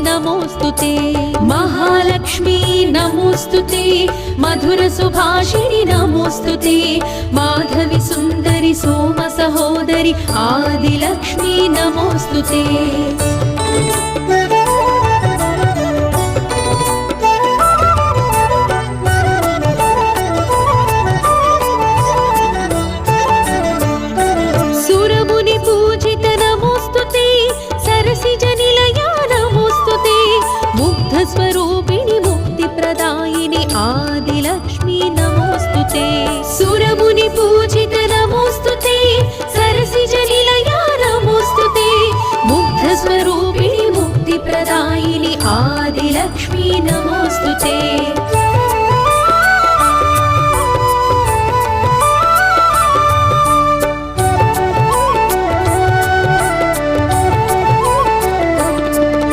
नमोस्तुते महालक्ष्मी नमोस्तुते मधुर सुभाषिणि नमोस्तुते माधवी सुंदरी सोम सहोदरी आदिलक्ष्मी नमोस्तुते स्वरूपिणी मुक्तिप्रदायिनी आदिलक्ष्मी नमोस्तुते सुरमुनि पूजित नमोस्तुते सरसिजनिलया नमोस्तुते मुग्धस्वरूपिणी मुक्तिप्रदायिनी आदिलक्ष्मी नमोस्तुते।